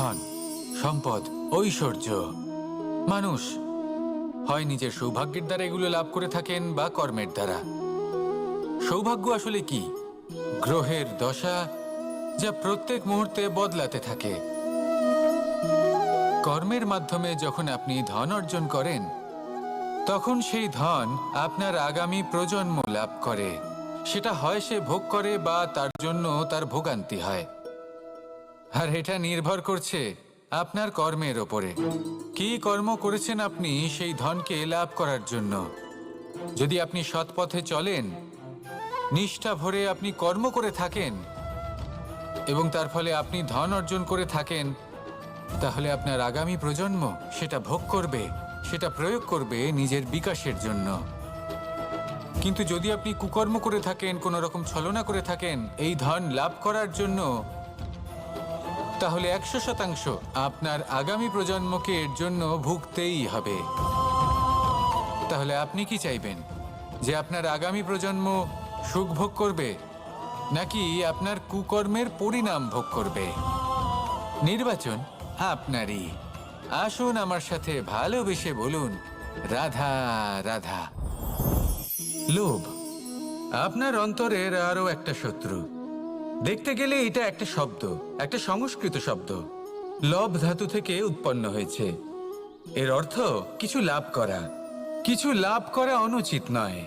ধন, সম্পদ, ঐশ্বর্য। মানুষ হয় নিজের সৌভাগ্যের দ্বারা এগুলো লাভ করে থাকেন বা কর্মের দ্বারা। সৌভাগ্য আসলে কি? গ্রহের দশা, যা প্রত্যেক মুহূর্তে বদলাতে থাকে। কর্মের মাধ্যমে যখন আপনি ধন অর্জন করেন, তখন সেই ধন আপনার আগামী প্রজন্ম লাভ করে। সেটা হয় সে ভোগ করে বা তার জন্য তার ভোগান্তি হয়। আর এটা নির্ভর করছে আপনার কর্মের ওপরে। কি কর্ম করেছেন আপনি সেই ধনকে লাভ করার জন্য। যদি আপনি সৎ পথে চলেন, নিষ্ঠা ভরে আপনি কর্ম করে থাকেন এবং তার ফলে আপনি ধন অর্জন করে থাকেন, তাহলে আপনার আগামী প্রজন্ম সেটা ভোগ করবে, সেটা প্রয়োগ করবে নিজের বিকাশের জন্য। কিন্তু যদি আপনি কুকর্ম করে থাকেন, কোনো রকম ছলনা করে থাকেন এই ধন লাভ করার জন্য, তাহলে 100% আপনার আগামী প্রজন্মকে এর জন্য ভুগতেই হবে। তাহলে আপনি কি চাইবেন? যে আপনার আগামী প্রজন্ম সুখ ভোগ করবে, নাকি আপনার কুকর্মের পরিণাম ভোগ করবে? নির্বাচন আপনারই। আসুন আমার সাথে ভালোবেসে বলুন, রাধা রাধা। লোভ আপনার অন্তরের আরো একটা শত্রু। দেখতে গেলে এটা একটা শব্দ, একটা সংস্কৃত শব্দ। লব ধাতু থেকে উৎপন্ন হয়েছে। এর অর্থ কিছু লাভ করা। কিছু লাভ করা অনুচিত নয়,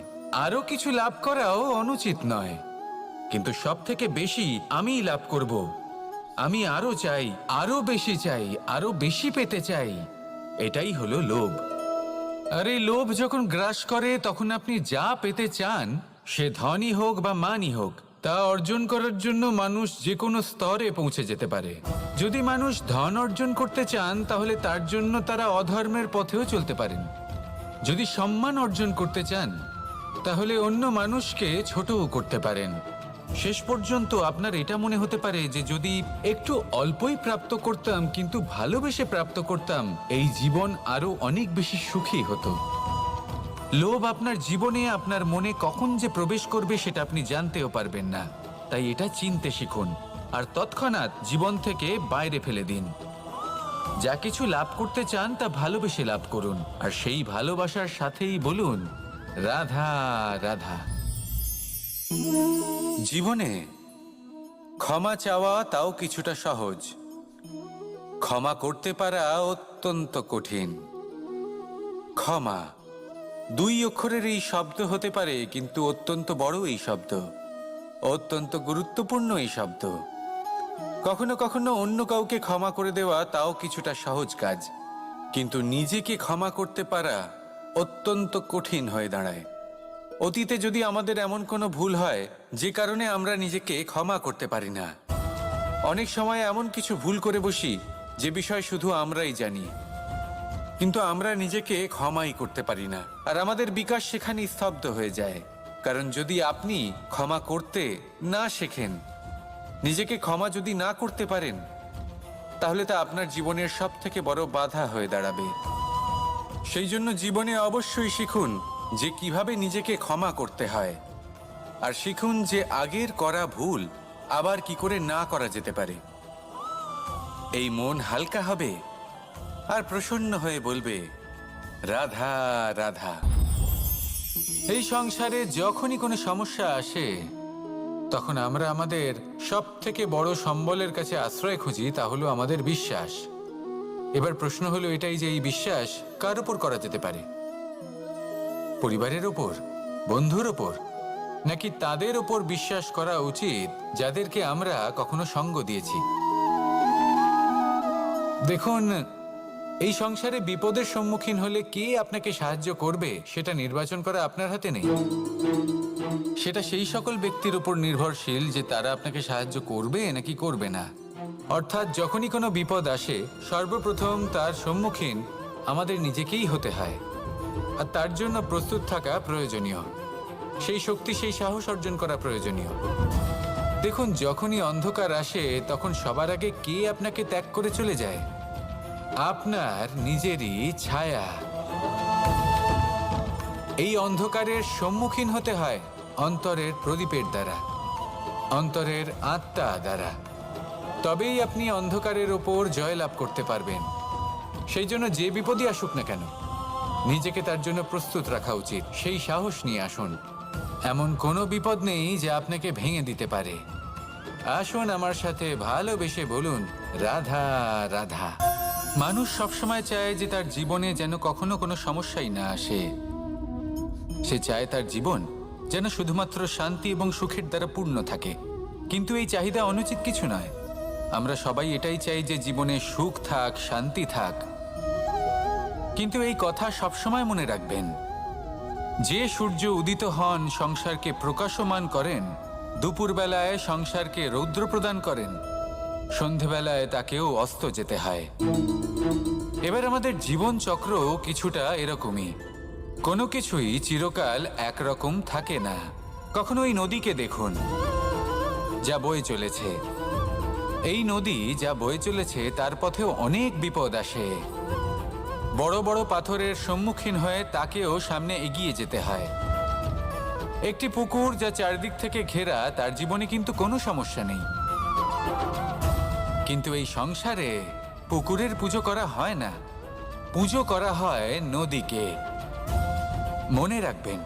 আরো কিছু লাভ করাও অনুচিত নয়, কিন্তু সব থেকে বেশি আমি লাভ করব। আমি আরো চাই, আরো বেশি চাই, আরো বেশি পেতে চাই। এটাই হলো লোভ। আর এই লোভ যখন গ্রাস করে, তখন আপনি যা পেতে চান, সে ধনই হোক বা মানই হোক, তা অর্জন করার জন্য মানুষ যে কোনো স্তরে পৌঁছে যেতে পারে। যদি মানুষ ধন অর্জন করতে চান, তাহলে তার জন্য তারা অধর্মের পথেও চলতে পারেন। যদি সম্মান অর্জন করতে চান, তাহলে অন্য মানুষকে ছোটও করতে পারেন। শেষ পর্যন্ত আপনার এটা মনে হতে পারে যে যদি একটু অল্পই প্রাপ্ত করতাম, কিন্তু ভালোবেসে প্রাপ্ত করতাম, এই জীবন আরো অনেক বেশি সুখী হতো। লোভ আপনার জীবনে, আপনার মনে কখন যে প্রবেশ করবে সেটা আপনি জানতেও পারবেন না। তাই এটা চিনতে শিখুন আর তৎক্ষণাৎ জীবন থেকে বাইরে ফেলে দিন। যা কিছু লাভ করতে চান তা ভালোবেসে লাভ করুন, আর সেই ভালোবাসার সাথেই বলুন, রাধা রাধা। জীবনে ক্ষমা চাওয়া তাও কিছুটা সহজ, ক্ষমা করতে পারা অত্যন্ত কঠিন। ক্ষমা 2 অক্ষরের এই শব্দ হতে পারে, কিন্তু অত্যন্ত বড় এই শব্দ, অত্যন্ত গুরুত্বপূর্ণ এই শব্দ। কখনো কখনো অন্য কাউকে ক্ষমা করে দেওয়া তাও কিছুটা সহজ কাজ, কিন্তু নিজেকে ক্ষমা করতে পারা অত্যন্ত কঠিন হয়ে দাঁড়ায়। অতীতে যদি আমাদের এমন কোনো ভুল হয় যে কারণে আমরা নিজেকে ক্ষমা করতে পারি না, অনেক সময় এমন কিছু ভুল করে বসি যে বিষয় শুধু আমরাই জানি, কিন্তু আমরা নিজেকে ক্ষমাই করতে পারি না, আর আমাদের বিকাশ সেখানে স্তব্ধ হয়ে যায়। কারণ যদি আপনি ক্ষমা করতে না শেখেন, নিজেকে ক্ষমা যদি না করতে পারেন, তাহলে তা আপনার জীবনের সব থেকে বড় বাধা হয়ে দাঁড়াবে। সেই জন্য জীবনে অবশ্যই শিখুন যে কিভাবে নিজেকে ক্ষমা করতে হয়, আর শিখুন যে আগের করা ভুল আবার কি করে না করা যেতে পারে। এই মন হালকা হবে আর প্রসন্ন হয়ে বলবে, রাধা রাধা। এই সংসারে যখনই কোনো সমস্যা আসে, তখন আমরা আমাদের সব থেকে বড় সম্বলের কাছে আশ্রয় খুঁজি, তা হলো আমাদের বিশ্বাস। এবার প্রশ্ন হলো এটাই যে এই বিশ্বাস কার উপর করা যেতে পারে? পরিবারের ওপর, বন্ধুর ওপর, নাকি তাদের ওপর বিশ্বাস করা উচিত যাদেরকে আমরা কখনো সঙ্গ দিয়েছি? দেখুন, এই সংসারে বিপদের সম্মুখীন হলে কে আপনাকে সাহায্য করবে সেটা নির্বাচন করা আপনার হাতে নেই। সেটা সেই সকল ব্যক্তির উপর নির্ভরশীল যে তারা আপনাকে সাহায্য করবে নাকি করবে না। অর্থাৎ যখনই কোনো বিপদ আসে, সর্বপ্রথম তার সম্মুখীন আমাদের নিজেকেই হতে হয়, আর তার জন্য প্রস্তুত থাকা প্রয়োজনীয়। সেই শক্তি, সেই সাহস অর্জন করা প্রয়োজনীয়। দেখুন, যখনই অন্ধকার আসে, তখন সবার আগে কে আপনাকে ত্যাগ করে চলে যায়? আপনার নিজেরই ছায়া। এই অন্ধকারের সম্মুখীন হতে হয় অন্তরের প্রদীপের দ্বারা, অন্তরের আত্মা দ্বারা। তবেই আপনি অন্ধকারের ওপর জয়লাভ করতে পারবেন। সেই জন্য যে বিপদই আসুক না কেন, নিজেকে তার জন্য প্রস্তুত রাখা উচিত। সেই সাহস নিয়ে আসুন। এমন কোনো বিপদ নেই যে আপনাকে ভেঙে দিতে পারে। আসুন আমার সাথে ভালোবেসে বলুন, রাধা রাধা। মানুষ সবসময় চায় যে তার জীবনে যেন কখনো কোনো সমস্যাই না আসে। সে চায় তার জীবন যেন শুধুমাত্র শান্তি এবং সুখের দ্বারা পূর্ণ থাকে। কিন্তু এই চাহিদা অনুচিত কিছু নয়। আমরা সবাই এটাই চাই যে জীবনে সুখ থাক, শান্তি থাক। কিন্তু এই কথা সবসময় মনে রাখবেন, যে সূর্য উদিত হন সংসারকে প্রকাশমান করেন, দুপুরবেলায় সংসারকে রৌদ্র প্রদান করেন, সন্ধেবেলায় তাকেও অস্ত যেতে হয়। এবার আমাদের জীবন চক্র কিছুটা এরকমই। কোনো কিছুই চিরকাল একরকম থাকে না। কখনো এই নদীকে দেখুন, যা বয়ে চলেছে। এই নদী যা বয়ে চলেছে তার পথেও অনেক বিপদ আসে। বড় বড় পাথরের সম্মুখীন হয়ে তাকেও সামনে এগিয়ে যেতে হয়। একটি পুকুর যা চারদিক থেকে ঘেরা, তার জীবনে কিন্তু কোনো সমস্যা নেই। কিন্তু এই সংসারে পুকুরের পুজো করা হয় না, পুজো করা হয় নদীকে। মনে রাখবেন,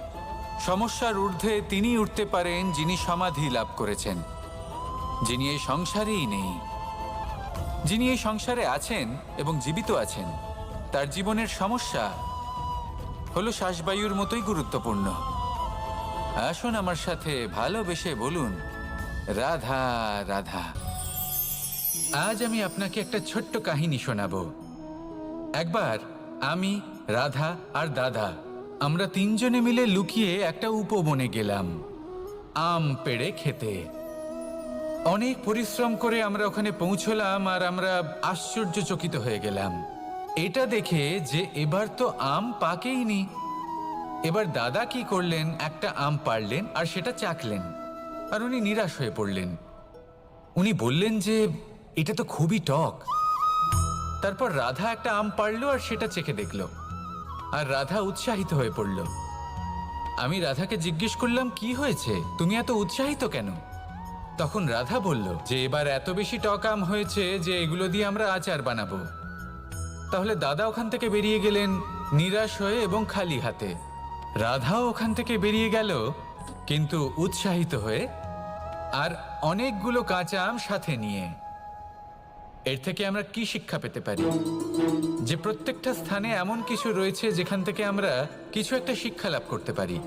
সমস্যার ঊর্ধ্বে তিনি উঠতে পারেন যিনি সমাধি লাভ করেছেন, যিনি এই সংসারেই নেই। যিনি এই সংসারে আছেন এবং জীবিত আছেন, তার জীবনের সমস্যা হলো শ্বাসবায়ুর মতোই গুরুত্বপূর্ণ। আসুন আমার সাথে ভালোবেসে বলুন, রাধা রাধা। আজ আমি আপনাকে একটা ছোট্ট কাহিনী শোনাবো। একবার আমি, রাধা আর দাদা, আমরা তিনজনে মিলে লুকিয়ে একটা উপবনে গেলাম আম পেড়ে খেতে। অনেক পরিশ্রম করে আমরা ওখানে পৌঁছলাম আর আমরা আশ্চর্যচকিত হয়ে গেলাম এটা দেখে যে এবার তো আম পাকেইনি। এবার দাদা কি করলেন, একটা আম পাড়লেন আর সেটা চাখলেন, আর উনি নিরাশ হয়ে পড়লেন। উনি বললেন যে এটা তো খুবই টক। তারপর রাধা একটা আম পাড়লো আর সেটা চেখে দেখলো, আর রাধা উৎসাহিত হয়ে পড়ল। আমি রাধাকে জিজ্ঞেস করলাম, কি হয়েছে, তুমি এত উৎসাহিত কেন? তখন রাধা বলল যে এবার এত বেশি টক আম হয়েছে যে এগুলো দিয়ে আমরা আচার বানাবো। তাহলে দাদা ওখান থেকে বেরিয়ে গেলেন নিরাশ হয়ে এবং খালি হাতে। রাধাও ওখান থেকে বেরিয়ে গেল কিন্তু উৎসাহিত হয়ে, আর অনেকগুলো কাঁচা আম সাথে নিয়ে। এর থেকে আমরা কি শিক্ষা পেতে পারি? যে প্রত্যেকটা স্থানে এমন কিছু রয়েছে যেখান থেকে আমরা কিছু একটা শিক্ষা লাভ করতে পারি,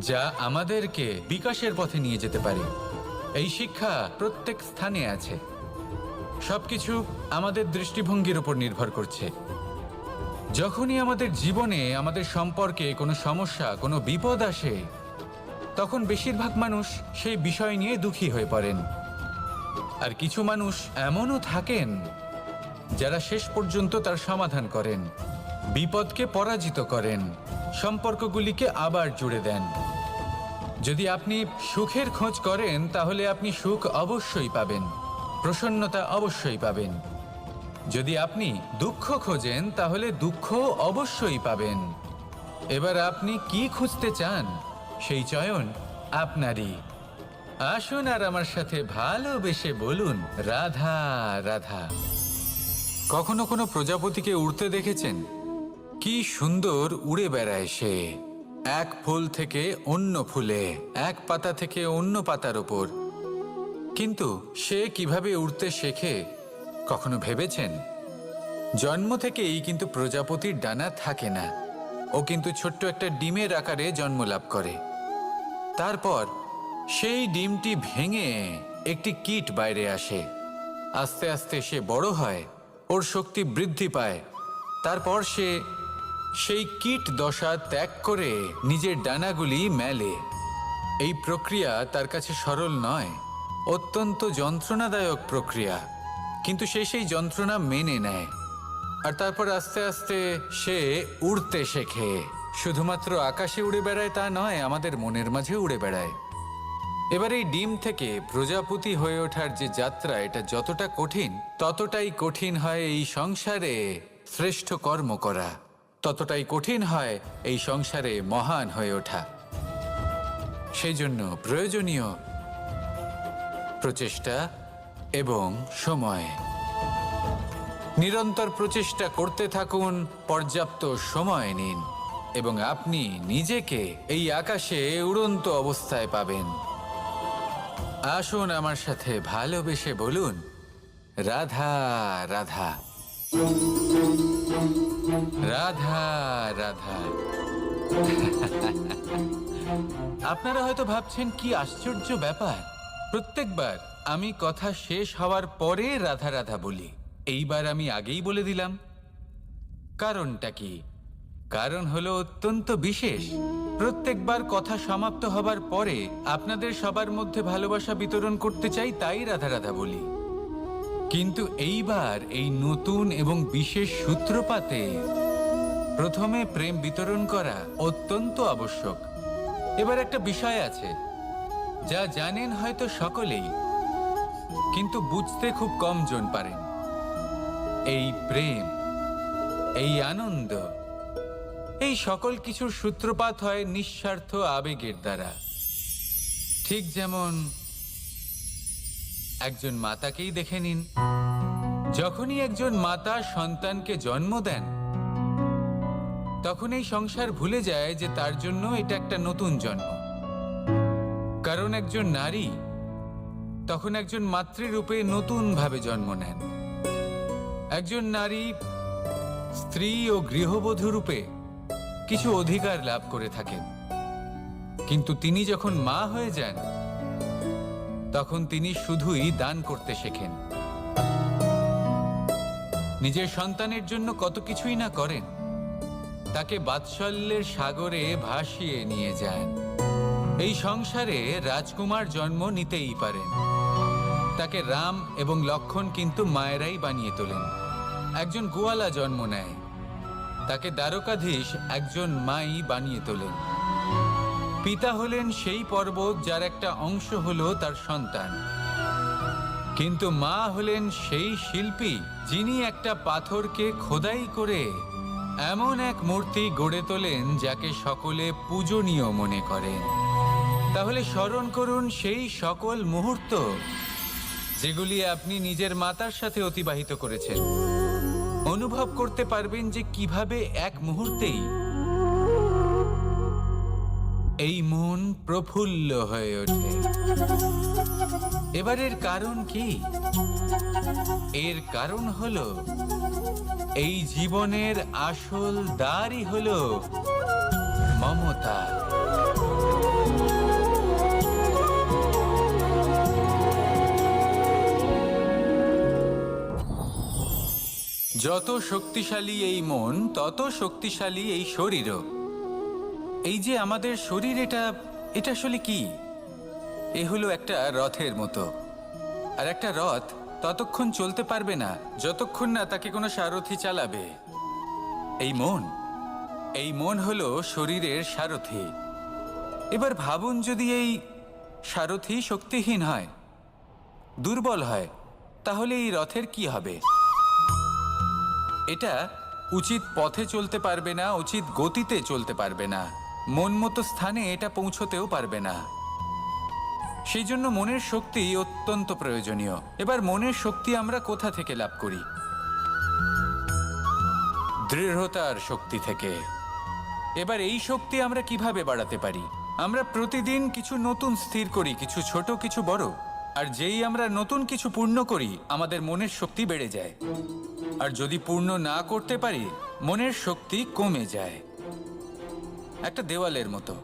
যা আমাদেরকে বিকাশের পথে নিয়ে যেতে পারে। এই শিক্ষা প্রত্যেক স্থানে আছে। সবকিছু আমাদের দৃষ্টিভঙ্গির উপর নির্ভর করছে। যখনই আমাদের জীবনে, আমাদের সম্পর্কে কোনো সমস্যা, কোনো বিপদ আসে, তখন বেশিরভাগ মানুষ সেই বিষয় নিয়ে দুঃখী হয়ে পড়েন। আর কিছু মানুষ এমনও থাকেন যারা শেষ পর্যন্ত তার সমাধান করেন, বিপদকে পরাজিত করেন, সম্পর্কগুলিকে আবার জুড়ে দেন। যদি আপনি সুখের খোঁজ করেন তাহলে আপনি সুখ অবশ্যই পাবেন, প্রসন্নতা অবশ্যই পাবেন। যদি আপনি দুঃখ খোঁজেন তাহলে দুঃখ অবশ্যই পাবেন। এবার আপনি কি খুঁজতে চান, সেই চয়ন আপনারই। আসুন আর আমার সাথে ভালোবেসে বলুন, রাধা রাধা। কখনো কোনো প্রজাপতিকে উড়তে দেখেছেন? কি সুন্দর উড়ে বেড়ায় সে, এক ফুল থেকে অন্য ফুলে, এক পাতা থেকে অন্য পাতার ওপর। কিন্তু সে কিভাবে উড়তে শেখে কখনো ভেবেছেন? জন্ম থেকেই কিন্তু প্রজাপতির ডানা থাকে না। ও কিন্তু ছোট্ট একটা ডিমের আকারে জন্ম লাভ করে। তারপর সেই ডিমটি ভেঙে একটি কীট বাইরে আসে। আস্তে আস্তে সে বড় হয়, ওর শক্তি বৃদ্ধি পায়। তারপর সে সেই কীট দশা ত্যাগ করে নিজের ডানাগুলি মেলে। এই প্রক্রিয়া তার কাছে সরল নয়, অত্যন্ত যন্ত্রণাদায়ক প্রক্রিয়া, কিন্তু সে সেই যন্ত্রণা মেনে নেয়। আর তারপর আস্তে আস্তে সে উড়তে শেখে। শুধুমাত্র আকাশে উড়ে বেড়ায় তা নয়, আমাদের মনের মাঝে উড়ে বেড়ায়। এবার এই ডিম থেকে প্রজাপতি হয়ে ওঠার যে যাত্রা, এটা যতটা কঠিন, ততটাই কঠিন হয় এই সংসারে শ্রেষ্ঠ কর্ম করা, ততটাই কঠিন হয় এই সংসারে মহান হয়ে ওঠা। সেই জন্য প্রয়োজনীয় প্রচেষ্টা, এবং সময়। নিরন্তর প্রচেষ্টা করতে থাকুন, পর্যাপ্ত সময় নিন এবং আপনি নিজেকে এই আকাশে উড়ন্ত অবস্থায় পাবেন। আসুন আমার সাথে ভালোবেসে বলুন, রাধা রাধা, রাধা রাধা। আপনারা হয়তো ভাবছেন কি আশ্চর্য ব্যাপার, প্রত্যেকবার আমি কথা শেষ হওয়ার পরে রাধা রাধা বলি। এইবার আমি আগেই বলে দিলাম। কারণটা কি? কারণ হলো অত্যন্ত বিশেষ। প্রত্যেকবার কথা সমাপ্ত হবার পরে আপনাদের সবার মধ্যে ভালোবাসা বিতরণ করতে চাই, তাই রাধা রাধা বলি। কিন্তু এইবার এই নতুন এবং বিশেষ সূত্রপাতে প্রথমে প্রেম বিতরণ করা অত্যন্ত আবশ্যক। এবার একটা বিষয় আছে যা জানেন হয়তো সকলেই, কিন্তু বুঝতে খুব কম জন পারেন। এই প্রেম, এই আনন্দ, এই সকল কিছুর সূত্রপাত হয় নিঃস্বার্থ আবেগের দ্বারা। ঠিক যেমন একজন মাতাকেই দেখে নিন। যখনই একজন মাতা সন্তানকে জন্ম দেন, তখন এই সংসার ভুলে যায় যে তার জন্য এটা একটা নতুন জন্ম। কারণ একজন নারী তখন একজন মাতৃরূপে নতুনভাবে জন্ম নেন। একজন নারী স্ত্রী ও গৃহবধূ রূপে কিছু অধিকার লাভ করে থাকেন, কিন্তু তিনি যখন মা হয়ে যান তখন তিনি শুধুই দান করতে শেখেন। নিজের সন্তানের জন্য কত কিছুই না করেন, তাকে বাৎসল্যের সাগরে ভাসিয়ে নিয়ে যান। এই সংসারে রাজকুমার জন্ম নিতেই পারেন, তাকে রাম এবং লক্ষ্মণ কিন্তু মায়েরাই বানিয়ে তোলেন। একজন গোয়ালা জন্ম নেয়, তাকে দ্বারকাধীশ একজন মাই বানিয়ে তোলেন। পিতা হলেন সেই পর্বত যার একটা অংশ হলো তার সন্তান, কিন্তু মা হলেন সেই শিল্পী যিনি একটা পাথরকে খোদাই করে এমন এক মূর্তি গড়ে তোলেন যাকে সকলে পূজনীয় মনে করেন। তাহলে স্মরণ করুন সেই সকল মুহূর্ত যেগুলি আপনি নিজের মাতার সাথে অতিবাহিত করেছেন। অনুভব করতে পারবেন যে কিভাবে এক মুহূর্তেই এই মন প্রফুল্ল হয়ে ওঠে। এবারের কারণ কি? এর কারণ হলো এই জীবনের আসল দ্বারই হলো মমতা। যত শক্তিশালী এই মন, তত শক্তিশালী এই শরীরও। এই যে আমাদের শরীর, এটা আসলে কি? এ হলো একটা রথের মতো। আর একটা রথ ততক্ষণ চলতে পারবে না যতক্ষণ না তাকে কোনো সারথি চালাবে। এই মন হলো শরীরের সারথি। এবার ভাবুন, যদি এই সারথি শক্তিহীন হয়, দুর্বল হয়, তাহলে এই রথের কি হবে? এটা উচিত পথে চলতে পারবে না, উচিত গতিতে চলতে পারবে না, মন মতো স্থানে এটা পৌঁছতেও পারবে না। সেই জন্য মনের শক্তি অত্যন্ত প্রয়োজনীয়। এবার মনের শক্তি আমরা কোথা থেকে লাভ করি? দৃঢ়তার শক্তি থেকে। এবার এই শক্তি আমরা কিভাবে বাড়াতে পারি? আমরা প্রতিদিন কিছু নতুন স্থির করি, কিছু ছোট কিছু বড়। আর যেই আমরা নতুন কিছু পূর্ণ করি, আমাদের মনের শক্তি বেড়ে যায়। আর যদি পূর্ণ না করতে পারি, মনের শক্তি কমে যায়। একটা দেওয়ালের মতো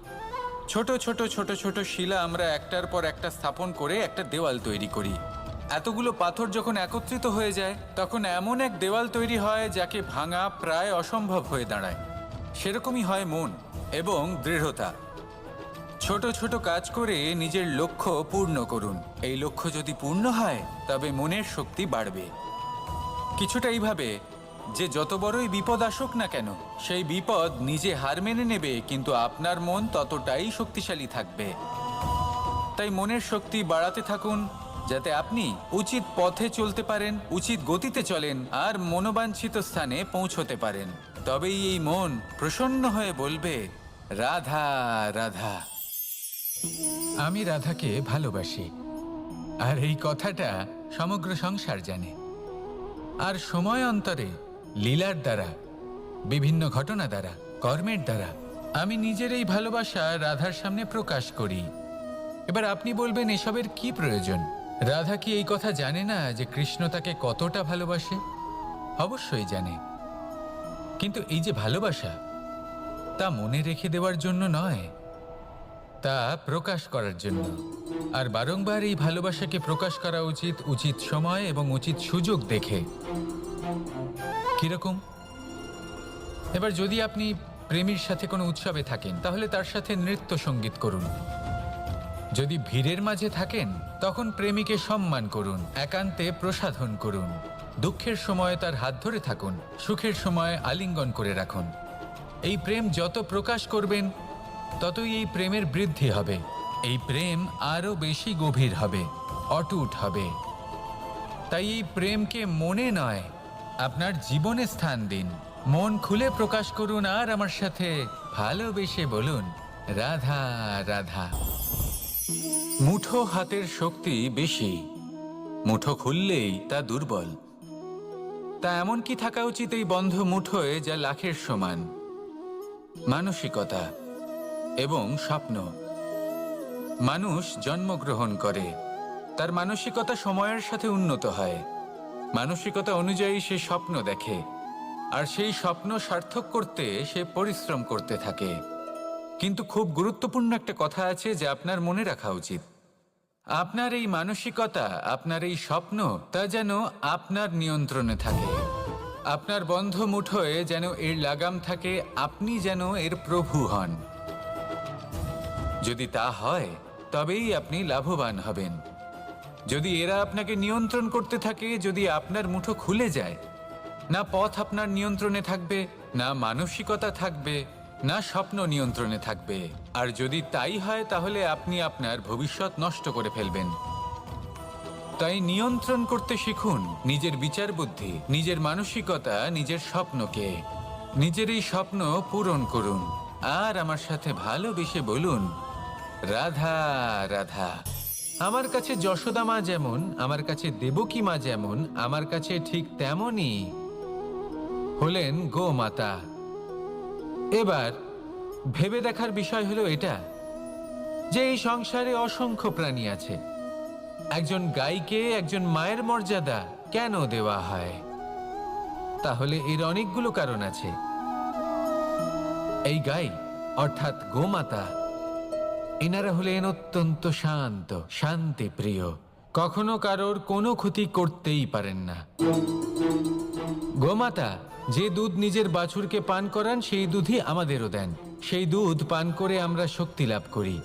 ছোট ছোট ছোট ছোট শিলা আমরা একটার পর একটা স্থাপন করে একটা দেওয়াল তৈরি করি। এতগুলো পাথর যখন একত্রিত হয়ে যায়, তখন এমন এক দেওয়াল তৈরি হয় যাকে ভাঙা প্রায় অসম্ভব হয়ে দাঁড়ায়। সেরকমই হয় মন এবং দৃঢ়তা। ছোট ছোট কাজ করে নিজের লক্ষ্য পূর্ণ করুন। এই লক্ষ্য যদি পূর্ণ হয়, তবে মনের শক্তি বাড়বে। কিছুটা এইভাবে যে যত বড়ই বিপদ আসুক না কেন, সেই বিপদ নিজে হার মেনে নেবে, কিন্তু আপনার মন ততটাই শক্তিশালী থাকবে। তাই মনের শক্তি বাড়াতে থাকুন, যাতে আপনি উচিত পথে চলতে পারেন, উচিত গতিতে চলেন আর মনোবাঞ্ছিত স্থানে পৌঁছতে পারেন। তবেই এই মন প্রসন্ন হয়ে বলবে, রাধা রাধা। আমি রাধাকে ভালোবাসি। আর এই কথাটা সমগ্র সংসার জানে। আর সময় অন্তরে লীলার দ্বারা, বিভিন্ন ঘটনা দ্বারা, কর্মের দ্বারা আমি নিজের এই ভালোবাসা রাধার সামনে প্রকাশ করি। এবার আপনি বলবেন, এসবের কি প্রয়োজন? রাধা কি এই কথা জানে না যে কৃষ্ণ তাকে কতটা ভালোবাসে? অবশ্যই জানে, কিন্তু এই যে ভালোবাসা, তা মনে রেখে দেওয়ার জন্য নয়, তা প্রকাশ করার জন্য। আর বারংবার এই ভালোবাসাকে প্রকাশ করা উচিত, উচিত সময় এবং উচিত সুযোগ দেখে। কিরকম? এবার যদি আপনি প্রেমীর সাথে কোনো উৎসবে থাকেন, তাহলে তার সাথে নৃত্য সঙ্গীত করুন। যদি ভিড়ের মাঝে থাকেন, তখন প্রেমীকে সম্মান করুন, একান্তে প্রসাধন করুন। দুঃখের সময় তার হাত ধরে থাকুন, সুখের সময় আলিঙ্গন করে রাখুন। এই প্রেম যত প্রকাশ করবেন, ততই এই প্রেমের বৃদ্ধি হবে। এই প্রেম আরও বেশি গভীর হবে, অটুট হবে। তাই এই প্রেমকে মনে নয়, আপনার জীবনে স্থান দিন। মন খুলে প্রকাশ করুন আর আমার সাথে ভালোবেসে বলুন, রাধা রাধা। মুঠো হাতের শক্তি বেশি, মুঠো খুললেই তা দুর্বল। তা এমন কি থাকা উচিত এই বন্ধ মুঠোয় যা লাখের সমান? মানসিকতা এবং স্বপ্ন। মানুষ জন্মগ্রহণ করে, তার মানসিকতা সময়ের সাথে উন্নত হয়। মানসিকতা অনুযায়ী সে স্বপ্ন দেখে, আর সেই স্বপ্ন সার্থক করতে সে পরিশ্রম করতে থাকে। কিন্তু খুব গুরুত্বপূর্ণ একটা কথা আছে যা আপনার মনে রাখা উচিত। আপনার এই মানসিকতা, আপনার এই স্বপ্ন, তা যেন আপনার নিয়ন্ত্রণে থাকে। আপনার বন্ধ মুঠোয় যেন এর লাগাম থাকে, আপনি যেন এর প্রভু হন। যদি তা হয়, তবেই আপনি লাভবান হবেন। যদি এরা আপনাকে নিয়ন্ত্রণ করতে থাকে, যদি আপনার মুঠো খুলে যায়, না পথ আপনার নিয়ন্ত্রণে থাকবে, না মানসিকতা থাকবে, না স্বপ্ন নিয়ন্ত্রণে থাকবে। আর যদি তাই হয়, তাহলে আপনি আপনার ভবিষ্যৎ নষ্ট করে ফেলবেন। তাই নিয়ন্ত্রণ করতে শিখুন নিজের বিচার বুদ্ধি, নিজের মানসিকতা, নিজের স্বপ্নকে। নিজের এই স্বপ্ন পূরণ করুন আর আমার সাথে ভালোবেসে বলুন, রাধা রাধা। আমার কাছে যশোদা মা যেমন, আমার কাছে দেবকী মা যেমন, আমার কাছে ঠিক তেমনই হলেন গোমাতা। এবার ভেবে দেখার বিষয় হলো এটা, যে এই সংসারে অসংখ্য প্রাণী আছে। একজন গাইকে একজন মায়ের মর্যাদা কেন দেওয়া হয়? তাহলে এর অনেকগুলো কারণ আছে। এই গাই অর্থাৎ গোমাতা, এনারা হলেন অত্যন্ত শান্ত, শান্তিপ্রিয়, কখনো কারোর কোনো ক্ষতি করতেই পারেন না। গোমাতা যে দুধ নিজের বাছুরকে পান করান, সেই দুধই আমাদেরও দেন। সেই দুধ পান করে আমরা শক্তি লাভ করি।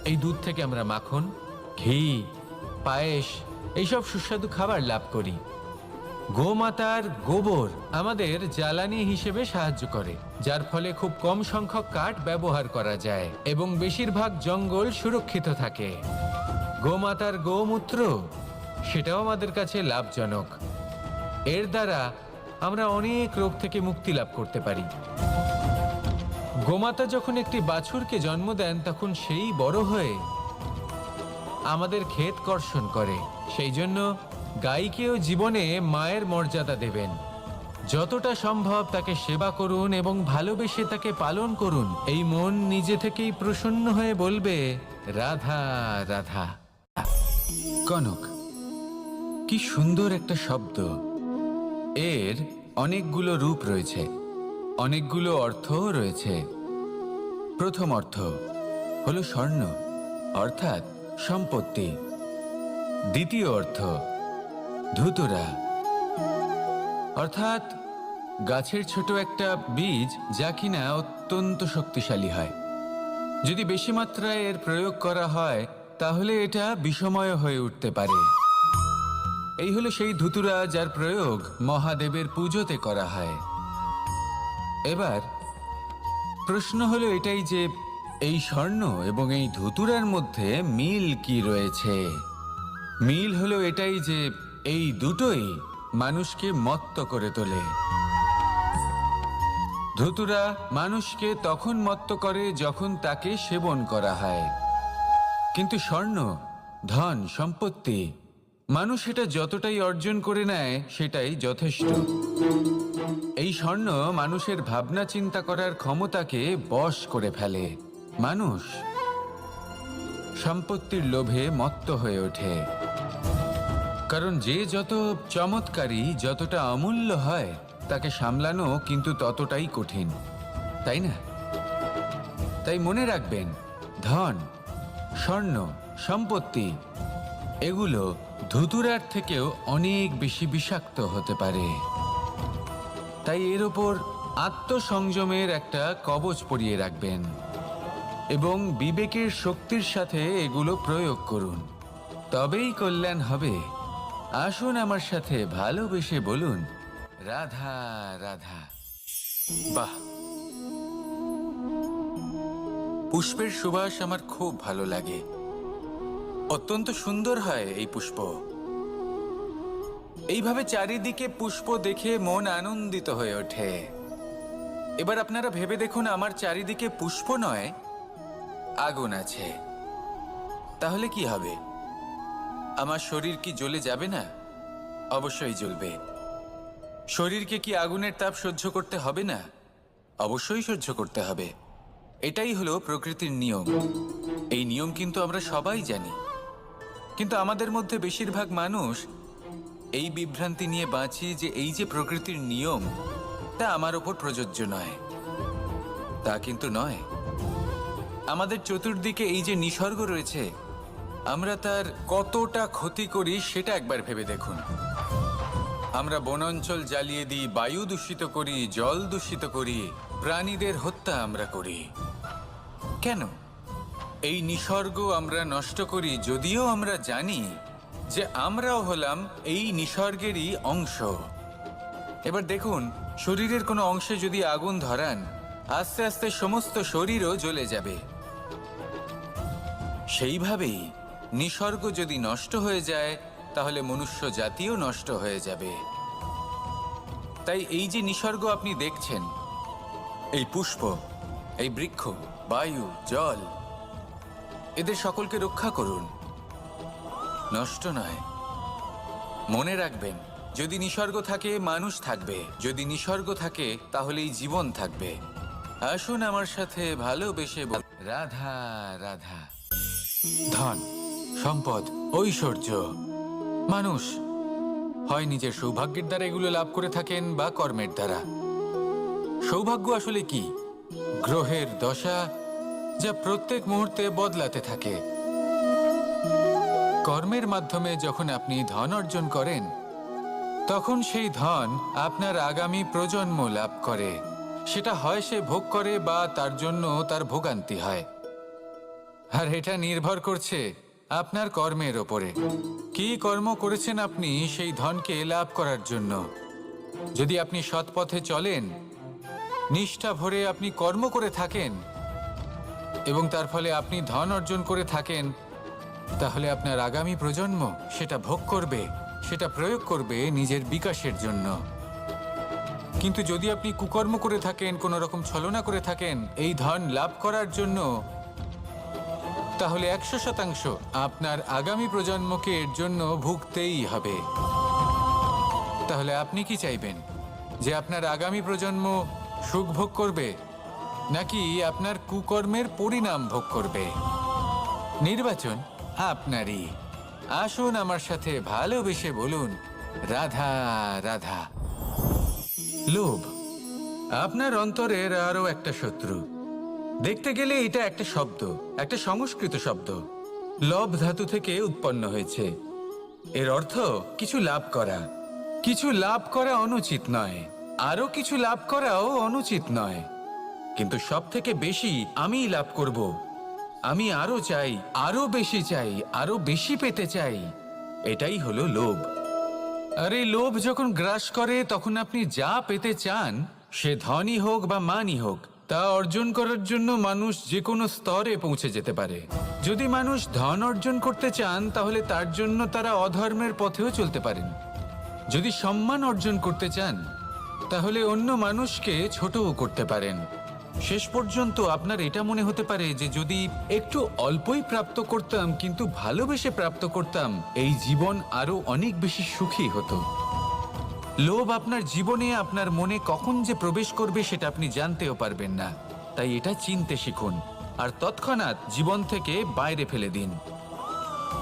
এই দুধ থেকে আমরা মাখন, ঘি, পায়েস, এইসব সুস্বাদু খাবার লাভ করি। গোমাতার গোবর আমাদের জ্বালানি হিসেবে সাহায্য করে, যার ফলে খুব কম সংখ্যক কাঠ ব্যবহার করা যায় এবং বেশিরভাগ জঙ্গল সুরক্ষিত থাকে। গোমাতার গোমূত্র, সেটাও আমাদের কাছে লাভজনক। এর দ্বারা আমরা অনেক রোগ থেকে মুক্তি লাভ করতে পারি। গোমাতা যখন একটি বাছুরকে জন্ম দেন, তখন সেই বড় হয়ে আমাদের ক্ষেত কর্ষণ করে। সেই জন্য গাইকেও জীবনে মায়ের মর্যাদা দেবেন। যতটা সম্ভব তাকে সেবা করুন এবং ভালোবেসে তাকে পালন করুন। এই মন নিজে থেকেই প্রসন্ন হয়ে বলবে, রাধা রাধা। কনক, কি সুন্দর একটা শব্দ। এর অনেকগুলো রূপ রয়েছে, অনেকগুলো অর্থও রয়েছে। প্রথম অর্থ হলো স্বর্ণ, অর্থাৎ সম্পত্তি। দ্বিতীয় অর্থ ধুতুরা, অর্থাৎ গাছের ছোট একটা বীজ, যা কিনা অত্যন্ত শক্তিশালী হয়। যদি বেশি মাত্রায় এর প্রয়োগ করা হয়, তাহলে এটা বিষময় হয়ে উঠতে পারে। এই হলো সেই ধুতুরা যার প্রয়োগ মহাদেবের পুজোতে করা হয়। এবার প্রশ্ন হলো এটাই যে এই স্বর্ণ এবং এই ধুতুরার মধ্যে মিল কি রয়েছে? মিল হলো এটাই যে এই দুটোই মানুষকে মত্ত করে তোলে। ধুতুরা মানুষকে তখন মত্ত করে যখন তাকে সেবন করা হয়, কিন্তু স্বর্ণ, ধন, সম্পত্তি, মানুষ এটা যতটাই অর্জন করে নেয় সেটাই যথেষ্ট। এই স্বর্ণ মানুষের ভাবনা চিন্তা করার ক্ষমতাকে বশ করে ফেলে। মানুষ সম্পত্তির লোভে মত্ত হয়ে ওঠে, কারণ যে যত চমৎকারী, যতটা অমূল্য হয়, তাকে সামলানো কিন্তু ততটাই কঠিন, তাই না? তাই মনে রাখবেন, ধন, স্বর্ণ, সম্পত্তি এগুলো ধুতুরার থেকেও অনেক বেশি বিষাক্ত হতে পারে। তাই এর ওপর আত্মসংযমের একটা কবচ পরিয়ে রাখবেন এবং বিবেকের শক্তির সাথে এগুলো প্রয়োগ করুন, তবেই কল্যাণ হবে। আসুন আমার সাথে ভালোবেসে বলুন, রাধা রাধা। বাহ, পুষ্পের সুবাস আমার খুব ভালো লাগে। অত্যন্ত সুন্দর হয় এই পুষ্প। এইভাবে চারিদিকে পুষ্প দেখে মন আনন্দিত হয়ে ওঠে। এবার আপনারা ভেবে দেখুন, আমার চারিদিকে পুষ্প নয়, আগুন আছে। তাহলে কি হবে? আমার শরীর কি জ্বলে যাবে না? অবশ্যই জ্বলবে। শরীরকে কি আগুনের তাপ সহ্য করতে হবে না? অবশ্যই সহ্য করতে হবে। এটাই হলো প্রকৃতির নিয়ম। এই নিয়ম কিন্তু আমরা সবাই জানি, কিন্তু আমাদের মধ্যে বেশিরভাগ মানুষ এই বিভ্রান্তি নিয়ে বাঁচি যে এই যে প্রকৃতির নিয়ম, তা আমার ওপর প্রযোজ্য নয়। তা কিন্তু নয়। আমাদের চতুর্দিকে এই যে নিসর্গ রয়েছে, আমরা তার কতটা ক্ষতি করি সেটা একবার ভেবে দেখুন। আমরা বনাঞ্চল জ্বালিয়ে দিই, বায়ু দূষিত করি, জল দূষিত করি, প্রাণীদের হত্যা আমরা করি। কেন? এই নিসর্গ আমরা নষ্ট করি, যদিও আমরা জানি যে আমরাও হলাম এই নিসর্গেরই অংশ। এবার দেখুন, শরীরের কোনো অংশে যদি আগুন ধরান, আস্তে আস্তে সমস্ত শরীরও জ্বলে যাবে। সেইভাবেই নিসর্গ যদি নষ্ট হয়ে যায়, তাহলে মনুষ্য জাতিও নষ্ট হয়ে যাবে। তাই এই যে নিসর্গ আপনি দেখছেন, এই পুষ্প, এই বৃক্ষ, বায়ু, জল, এদের সকলকে রক্ষা করুন, নষ্ট নয়। মনে রাখবেন, যদি নিসর্গ থাকে মানুষ থাকবে, যদি নিসর্গ থাকে তাহলেই জীবন থাকবে। আসুন আমার সাথে ভালোবেসে রাধা রাধা। ধন, সম্পদ, ঐশ্বর্য, মানুষ হয় নিজের সৌভাগ্যের দ্বারা এগুলো লাভ করে থাকেন বা কর্মের দ্বারা। সৌভাগ্য আসলে কি? গ্রহের দশা, যা প্রত্যেক মুহূর্তে বদলাতে থাকে। কর্মের মাধ্যমে যখন আপনি ধন অর্জন করেন, তখন সেই ধন আপনার আগামী প্রজন্ম লাভ করে। সেটা হয় সে ভোগ করে বা তার জন্য তার ভোগান্তি হয়। আর এটা নির্ভর করছে আপনার কর্মের ওপরে। কি কর্ম করেছেন আপনি সেই ধনকে লাভ করার জন্য? যদি আপনি সৎ পথে চলেন, নিষ্ঠা ভরে আপনি কর্ম করে থাকেন এবং তার ফলে আপনি ধন অর্জন করে থাকেন, তাহলে আপনার আগামী প্রজন্ম সেটা ভোগ করবে, সেটা প্রয়োগ করবে নিজের বিকাশের জন্য। কিন্তু যদি আপনি কুকর্ম করে থাকেন, কোনো রকম ছলনা করে থাকেন এই ধন লাভ করার জন্য, তাহলে 100% আপনার আগামী প্রজন্মকে এর জন্য ভুগতেই হবে। তাহলে আপনি কি চাইবেন? যে আপনার আগামী প্রজন্ম সুখ ভোগ করবে, নাকি আপনার কুকর্মের পরিণাম ভোগ করবে? নির্বাচন আপনারই। আসুন আমার সাথে ভালোবেসে বলুন, রাধা রাধা। লোভ আপনার অন্তরের আরো একটা শত্রু। দেখতে গেলে এটা একটা শব্দ, একটা সংস্কৃত শব্দ। লব ধাতু থেকে উৎপন্ন হয়েছে। এর অর্থ কিছু লাভ করা। কিছু লাভ করা অনুচিত নয়, আরো কিছু লাভ করাও অনুচিত নয়, কিন্তু সব থেকে বেশি আমি লাভ করব, আমি আরো চাই, আরো বেশি চাই, আরো বেশি পেতে চাই, এটাই হলো লোভ। আর এই লোভ যখন গ্রাস করে, তখন আপনি যা পেতে চান, সে ধনই হোক বা মানই হোক, তা অর্জন করার জন্য মানুষ যে কোনো স্তরে পৌঁছে যেতে পারে। যদি মানুষ ধন অর্জন করতে চান, তাহলে তার জন্য তারা অধর্মের পথেও চলতে পারেন। যদি সম্মান অর্জন করতে চান, তাহলে অন্য মানুষকে ছোটও করতে পারেন। শেষ পর্যন্ত আপনার এটা মনে হতে পারে যে যদি একটু অল্পই প্রাপ্ত করতাম কিন্তু ভালোবেসে প্রাপ্ত করতাম, এই জীবন আরো অনেক বেশি সুখী হতো। লোভ আপনার জীবনে, আপনার মনে কখন যে প্রবেশ করবে সেটা আপনি জানতেও পারবেন না। তাই এটা চিনতে শিখুন আর তৎক্ষণাৎ জীবন থেকে বাইরে ফেলে দিন।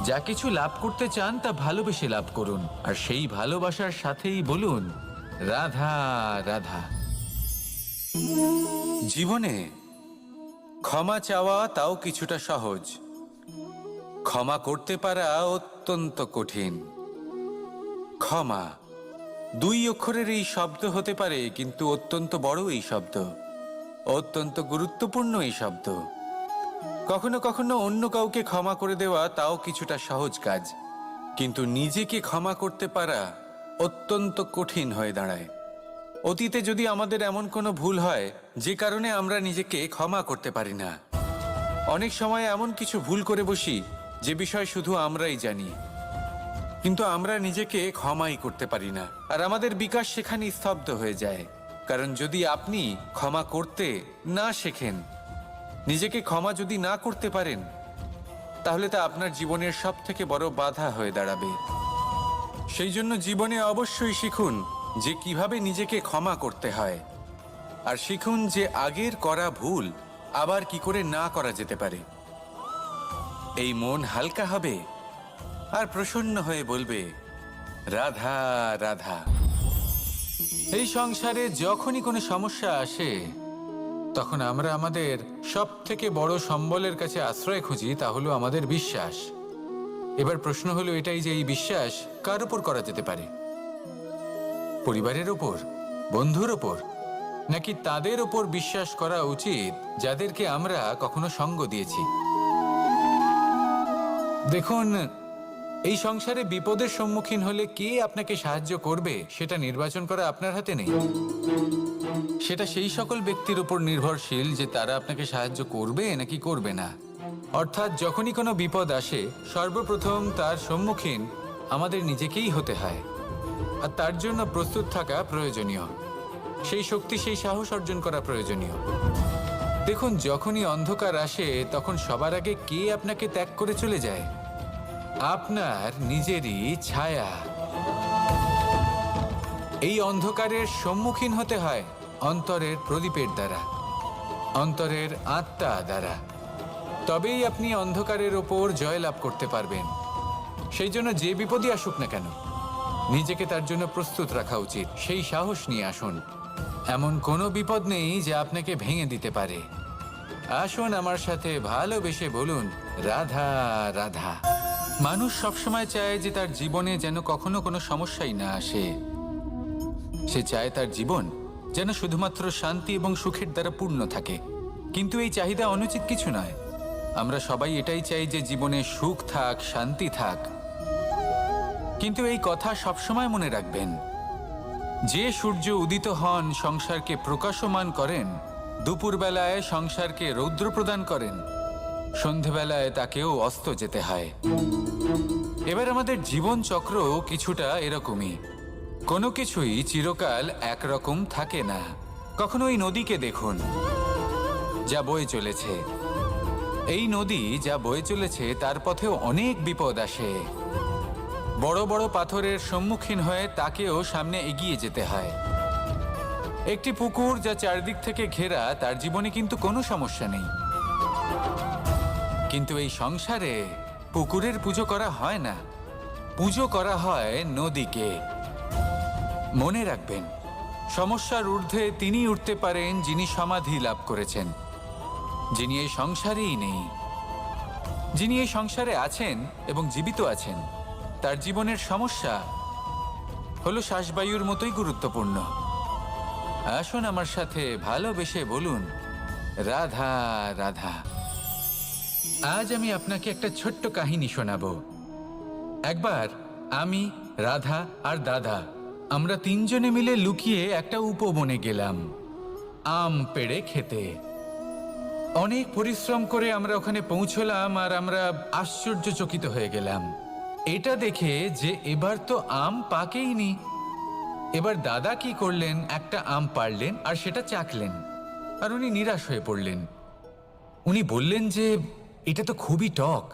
যা কিছু লাভ করতে চান তা ভালোবেসে লাভ করুন, আর সেই ভালোবাসার সাথেই বলুন রাধা রাধা। জীবনে ক্ষমা চাওয়া তাও কিছুটা সহজ, ক্ষমা করতে পারা অত্যন্ত কঠিন। ক্ষমা 2 অক্ষরের এই শব্দ হতে পারে, কিন্তু অত্যন্ত বড় এই শব্দ, অত্যন্ত গুরুত্বপূর্ণ এই শব্দ। কখনো কখনো অন্য কাউকে ক্ষমা করে দেওয়া তাও কিছুটা সহজ কাজ, কিন্তু নিজেকে ক্ষমা করতে পারা অত্যন্ত কঠিন হয়ে দাঁড়ায়। অতীতে যদি আমাদের এমন কোনো ভুল হয় যে কারণে আমরা নিজেকে ক্ষমা করতে পারি না, অনেক সময় এমন কিছু ভুল করে বসি যে বিষয় শুধু আমরাই জানি, কিন্তু আমরা নিজেকে ক্ষমাই করতে পারি না, আর আমাদের বিকাশ সেখানেই স্তব্ধ হয়ে যায়। কারণ যদি আপনি ক্ষমা করতে না শেখেন, নিজেকে ক্ষমা যদি না করতে পারেন, তাহলে তা আপনার জীবনের সবথেকে বড় বাধা হয়ে দাঁড়াবে। সেই জন্য জীবনে অবশ্যই শিখুন যে কিভাবে নিজেকে ক্ষমা করতে হয়, আর শিখুন যে আগের করা ভুল আবার কি করে না করা যেতে পারে। এই মন হালকা হবে আর প্রসন্ন হয়ে বলবে রাধা রাধা। এই সংসারে যখনই কোনো সমস্যা আসে তখন আমরা আমাদের সব থেকে বড় সম্বলের কাছে আশ্রয় খুঁজি, তা হলো আমাদের বিশ্বাস। এবার প্রশ্ন হলো এটাই যে এই বিশ্বাস কার উপর করা যেতে পারে? পরিবারের ওপর, বন্ধুর ওপর, নাকি তাদের ওপর বিশ্বাস করা উচিত যাদেরকে আমরা কখনো সঙ্গ দিয়েছি? দেখুন, এই সংসারে বিপদের সম্মুখীন হলে কে আপনাকে সাহায্য করবে সেটা নির্বাচন করা আপনার হাতে নেই। সেটা সেই সকল ব্যক্তির উপর নির্ভরশীল যে তারা আপনাকে সাহায্য করবে নাকি করবে না। অর্থাৎ যখনই কোনো বিপদ আসে সর্বপ্রথম তার সম্মুখীন আমাদের নিজেকেই হতে হয়, আর তার জন্য প্রস্তুত থাকা প্রয়োজনীয়, সেই শক্তি সেই সাহস অর্জন করা প্রয়োজনীয়। দেখুন, যখনই অন্ধকার আসে তখন সবার আগে কে আপনাকে ত্যাগ করে চলে যায়? আপনার নিজেরই ছায়া। এই অন্ধকারের সম্মুখীন হতে হয় অন্তরের প্রদীপের দ্বারা, অন্তরের আত্মা দ্বারা। তবেই আপনি অন্ধকারের ওপর জয়লাভ করতে পারবেন। সেই জন্য যে বিপদই আসুক না কেন নিজেকে তার জন্য প্রস্তুত রাখা উচিত। সেই সাহস নিয়ে আসুন। এমন কোনো বিপদ নেই যা আপনাকে ভেঙে দিতে পারে। আসুন আমার সাথে ভালোবেসে বলুন রাধা রাধা। মানুষ সবসময় চায় যে তার জীবনে যেন কখনো কোনো সমস্যাই না আসে। সে চায় তার জীবন যেন শুধুমাত্র শান্তি এবং সুখের দ্বারা পূর্ণ থাকে। কিন্তু এই চাহিদা অনুচিত কিছু নয়। আমরা সবাই এটাই চাই যে জীবনে সুখ থাক, শান্তি থাক। কিন্তু এই কথা সবসময় মনে রাখবেন, যে সূর্য উদিত হন সংসারকে প্রকাশমান করেন, দুপুরবেলায় সংসারকে রৌদ্র প্রদান করেন, সন্ধেবেলায় তাকেও অস্ত যেতে হয়। এবার আমাদের জীবন চক্র কিছুটা এরকমই। কোনো কিছুই চিরকাল একরকম থাকে না। কখনো এই নদীকে দেখুন যা বয়ে চলেছে। এই নদী যা বয়ে চলেছে তার পথেও অনেক বিপদ আসে। বড় বড় পাথরের সম্মুখীন হয়ে তাকেও সামনে এগিয়ে যেতে হয়। একটি পুকুর যা চারদিক থেকে ঘেরা, তার জীবনে কিন্তু কোনো সমস্যা নেই। কিন্তু এই সংসারে পুকুরের পুজো করা হয় না, পুজো করা হয় নদীকে। মনে রাখবেন, সমস্যার ঊর্ধ্বে তিনি উঠতে পারেন যিনি সমাধি লাভ করেছেন, যিনি এই সংসারেই নেই। যিনি এই সংসারে আছেন এবং জীবিত আছেন, তার জীবনের সমস্যা হলো শ্বাসবায়ুর মতোই গুরুত্বপূর্ণ। আসুন আমার সাথে ভালোবেসে বলুন রাধা রাধা। আজ আমি আপনাকে একটা ছোট্ট কাহিনী শোনাবো। একবার আমি, রাধা আর দাদা আমরা তিনজনে মিলে লুকিয়ে একটা উপবনে গেলাম আম পেড়ে খেতে। অনেক পরিশ্রম করে আমরা ওখানে পৌঁছলাম আর আমরা আশ্চর্যচকিত হয়ে গেলাম এটা দেখে যে এবার তো আম পাকেইনি। এবার দাদা কি করলেন, একটা আম পাড়লেন আর সেটা চাখলেন। আর উনি নিরাশ হয়ে পড়লেন। উনি বললেন যে এটা তো খুবই টক।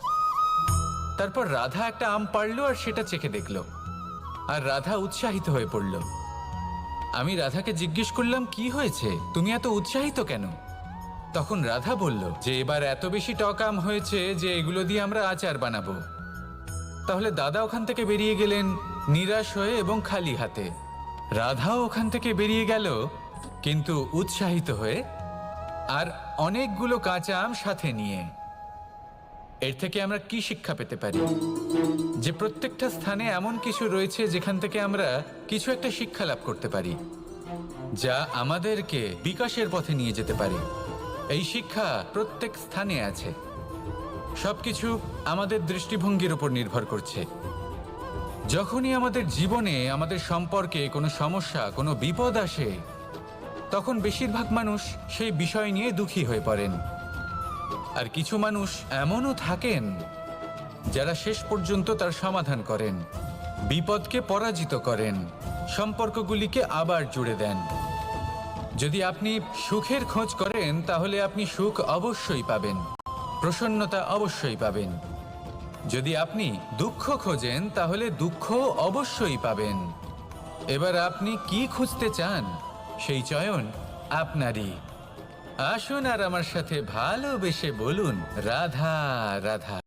তারপর রাধা একটা আম পাড়ল আর সেটা চেখে দেখল, আর রাধা উৎসাহিত হয়ে পড়ল। আমি রাধাকে জিজ্ঞেস করলাম, কি হয়েছে, তুমি এত উৎসাহিত কেন? তখন রাধা বলল যে এবার এত বেশি টক আম হয়েছে যে এগুলো দিয়ে আমরা আচার বানাবো। তাহলে দাদা ওখান থেকে বেরিয়ে গেলেন নিরাশ হয়ে এবং খালি হাতে। রাধাও ওখান থেকে বেরিয়ে গেল কিন্তু উৎসাহিত হয়ে, আর অনেকগুলো কাঁচা আম সাথে নিয়ে। এর থেকে আমরা কি শিক্ষা পেতে পারি? যে প্রত্যেকটা স্থানে এমন কিছু রয়েছে যেখান থেকে আমরা কিছু একটা শিক্ষা লাভ করতে পারি, যা আমাদেরকে বিকাশের পথে নিয়ে যেতে পারে। এই শিক্ষা প্রত্যেক স্থানে আছে। সবকিছু আমাদের দৃষ্টিভঙ্গির উপর নির্ভর করছে। যখনই আমাদের জীবনে, আমাদের সম্পর্কে কোনো সমস্যা, কোনো বিপদ আসে, তখন বেশিরভাগ মানুষ সেই বিষয় নিয়ে দুঃখী হয়ে পড়েন। আর কিছু মানুষ এমনও থাকেন যারা শেষ পর্যন্ত তার সমাধান করেন, বিপদকে পরাজিত করেন, সম্পর্কগুলিকে আবার জুড়ে দেন। যদি আপনি সুখের খোঁজ করেন তাহলে আপনি সুখ অবশ্যই পাবেন, প্রসন্নতা অবশ্যই পাবেন। যদি আপনি দুঃখ খোঁজেন তাহলে দুঃখ অবশ্যই পাবেন। এবার আপনি কি খুঁজতে চান সেই চয়ন আপনারই। আসুন আর আমার সাথে ভালোবেসে বলুন, রাধা রাধা।